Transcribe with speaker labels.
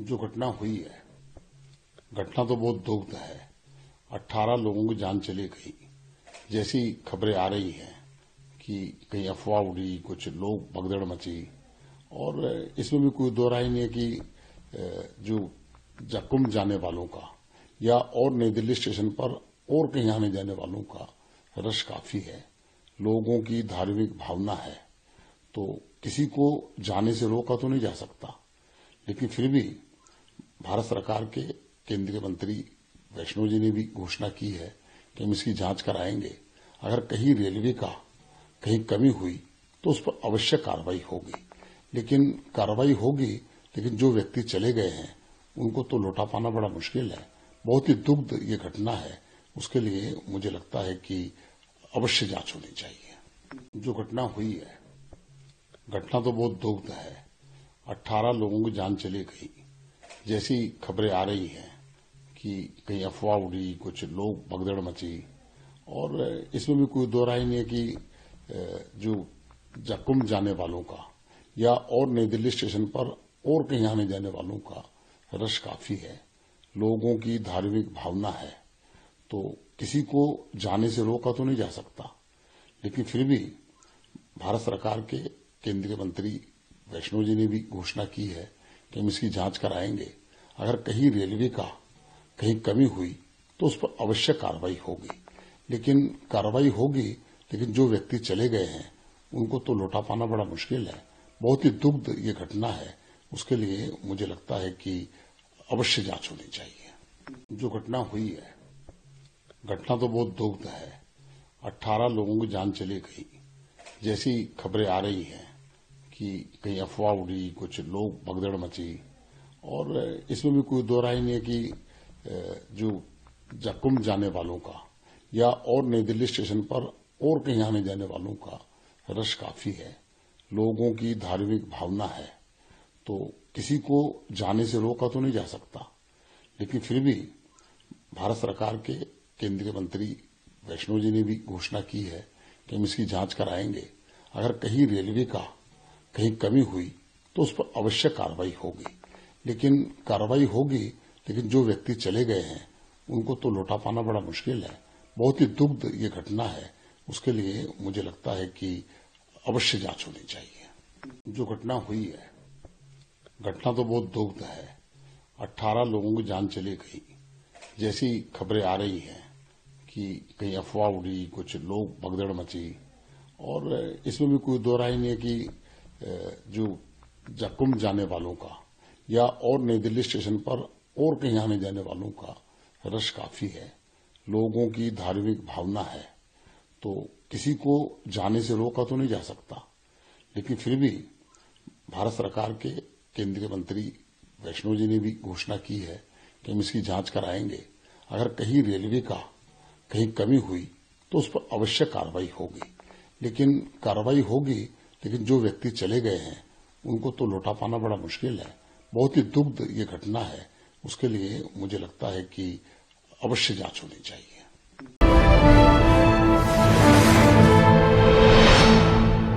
Speaker 1: जो घटना हुई है, घटना तो बहुत दुखद है। 18 लोगों की जान चली गई। जैसी खबरें आ रही हैं कि कहीं अफवाह उड़ी, कुछ लोग भगदड़ मची, और इसमें भी कोई दो राय नहीं है कि जो जकुम जाने वालों का या और नई दिल्ली स्टेशन पर और कहीं आने जाने वालों का रश काफी है। लोगों की धार्मिक भावना है, तो किसी को जाने से रोका तो नहीं जा सकता, लेकिन फिर भी भारत सरकार के केंद्रीय मंत्री वैष्णो जी ने भी घोषणा की है कि हम इसकी जांच कराएंगे। अगर कहीं रेलवे का कहीं कमी हुई तो उस पर अवश्य कार्रवाई होगी, लेकिन जो व्यक्ति चले गए हैं उनको तो लौटा पाना बड़ा मुश्किल है। बहुत ही दुखद ये घटना है, उसके लिए मुझे लगता है कि अवश्य जांच होनी चाहिए। जो घटना हुई है, घटना तो बहुत दुखद है। 18 लोगों की जान चली गई। जैसी खबरें आ रही हैं कि कहीं अफवाह उड़ी, कुछ लोग भगदड़ मची, और इसमें भी कोई दो राय नहीं है कि जो जकुम जाने वालों का या और नई दिल्ली स्टेशन पर और कहीं आने जाने वालों का रश काफी है। लोगों की धार्मिक भावना है, तो किसी को जाने से रोका तो नहीं जा सकता, लेकिन फिर भी भारत सरकार के केंद्रीय मंत्री वैष्णो जी ने भी घोषणा की है कि हम इसकी जांच कराएंगे। अगर कहीं रेलवे का कहीं कमी हुई तो उस पर अवश्य कार्रवाई होगी, लेकिन जो व्यक्ति चले गए हैं उनको तो लौटा पाना बड़ा मुश्किल है। बहुत ही दुखद ये घटना है, उसके लिए मुझे लगता है कि अवश्य जांच होनी चाहिए। जो घटना हुई है, घटना तो बहुत दुखद है। 18 लोगों की जान चली गई। जैसी खबरें आ रही हैं कि कहीं अफवाह उड़ी, कुछ लोग भगदड़ मची, और इसमें भी कोई दो राय नहीं है कि जो जकुम जाने वालों का या और नई दिल्ली स्टेशन पर और कहीं आने जाने वालों का रश काफी है। लोगों की धार्मिक भावना है, तो किसी को जाने से रोका तो नहीं जा सकता, लेकिन फिर भी भारत सरकार के केंद्रीय मंत्री वैष्णो जी ने भी घोषणा की है कि हम इसकी जांच कराएंगे। अगर कहीं रेलवे का कहीं कमी हुई तो उस पर अवश्य कार्रवाई होगी, लेकिन जो व्यक्ति चले गए हैं उनको तो लौटा पाना बड़ा मुश्किल है। बहुत ही दुखद ये घटना है, उसके लिए मुझे लगता है कि अवश्य जांच होनी चाहिए। जो घटना हुई है, घटना तो बहुत दुखद है। 18 लोगों की जान चली गई। जैसी खबरें आ रही हैं कि कहीं अफवाह उड़ी, कुछ लोग भगदड़ मची, और इसमें भी कोई दो राय नहीं है कि जो जकुम जाने वालों का या और नई दिल्ली स्टेशन पर और कहीं आने जाने वालों का रश काफी है। लोगों की धार्मिक भावना है, तो किसी को जाने से रोका तो नहीं जा सकता, लेकिन फिर भी भारत सरकार के केंद्रीय मंत्री वैष्णो जी ने भी घोषणा की है कि हम इसकी जांच कराएंगे। अगर कहीं रेलवे का कहीं कमी हुई तो उस पर अवश्य कार्रवाई होगी, लेकिन जो व्यक्ति चले गए हैं उनको तो लौटा पाना बड़ा मुश्किल है। बहुत ही दुखद ये घटना है, उसके लिए मुझे लगता है कि अवश्य जांच होनी चाहिए।